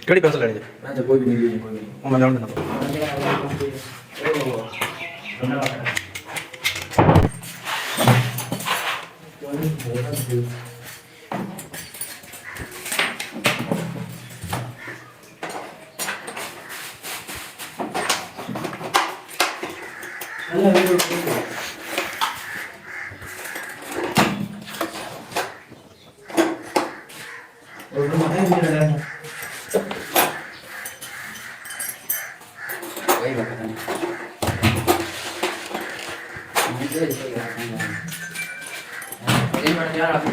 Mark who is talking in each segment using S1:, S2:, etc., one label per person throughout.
S1: केड़ी पेंसिल लेनी है?
S2: मैं तो कोई भी नहीं ली, कोई भी।
S1: मैं जान देना।
S2: वही बात है। मुझे कोई बात नहीं है। ये बड़ा यार आप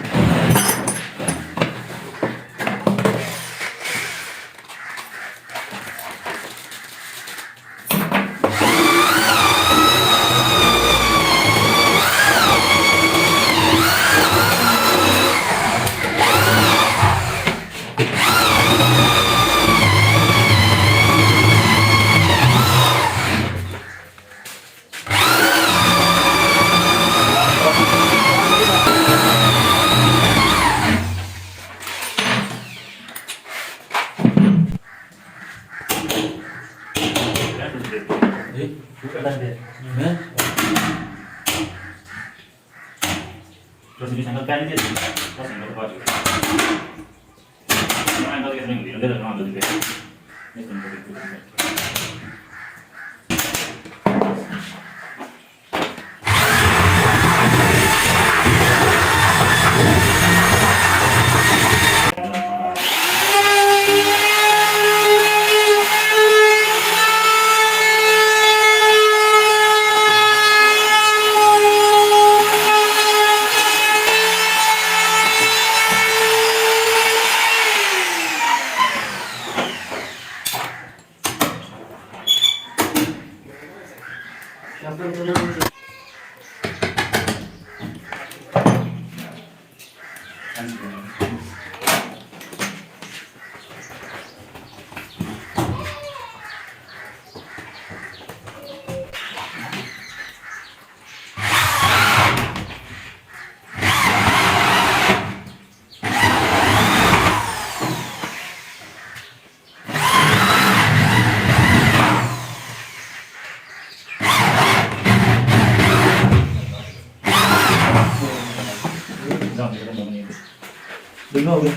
S3: Terus di sana kan dia terus nggak apa juga. Nah, kalau kita sering bilang dia nggak ada juga. Ini kan begitu.
S1: Đúng rồi.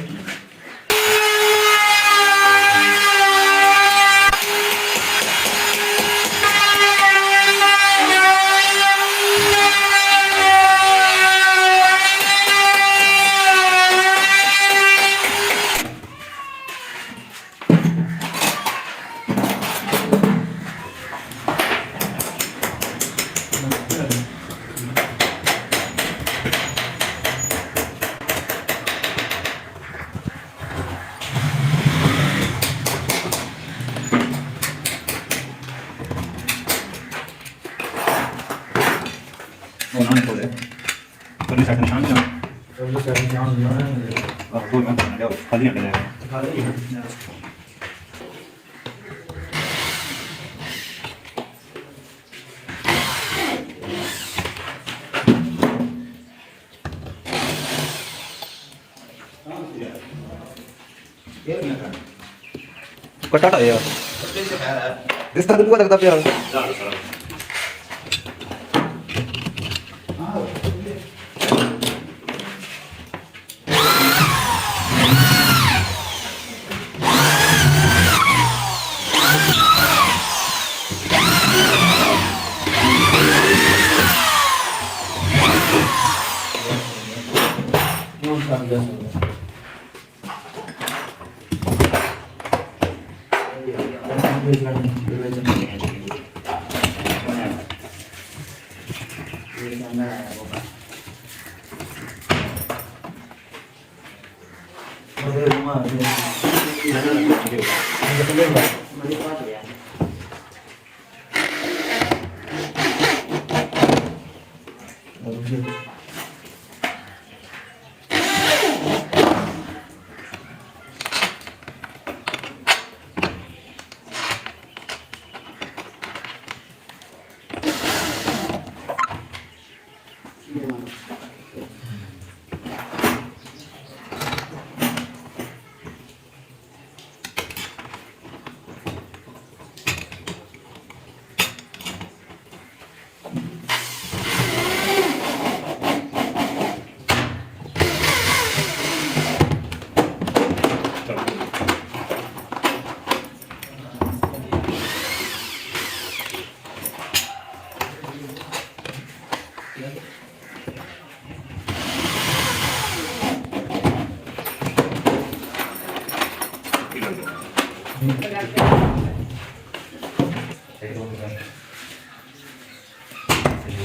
S3: Non è così. Per le sacche chance.
S2: तो ये कहीं जाऊँ ना
S3: तो मैं खाली है
S2: खाली है
S1: Kata ya. This tadi bukan tapi yang.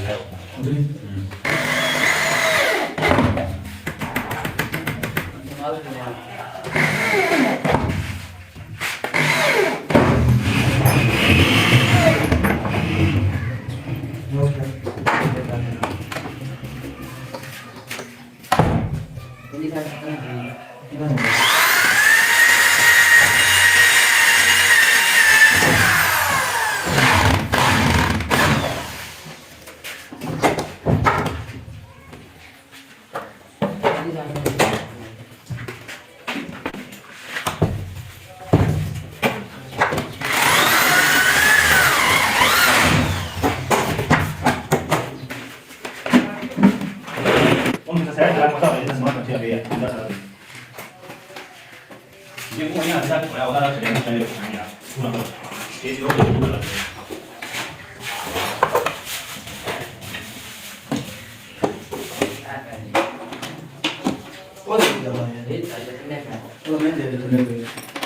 S2: Hindi ka nakakalabi.
S3: Vamos a hacer la cosa, esta semana sí había. Yo como ya está, por ahora sería una serie de una cosa. Que es lo que tú la
S2: Oh, tidak banyak. Jadi, ada kenapa? Oh, main dia ada kenapa.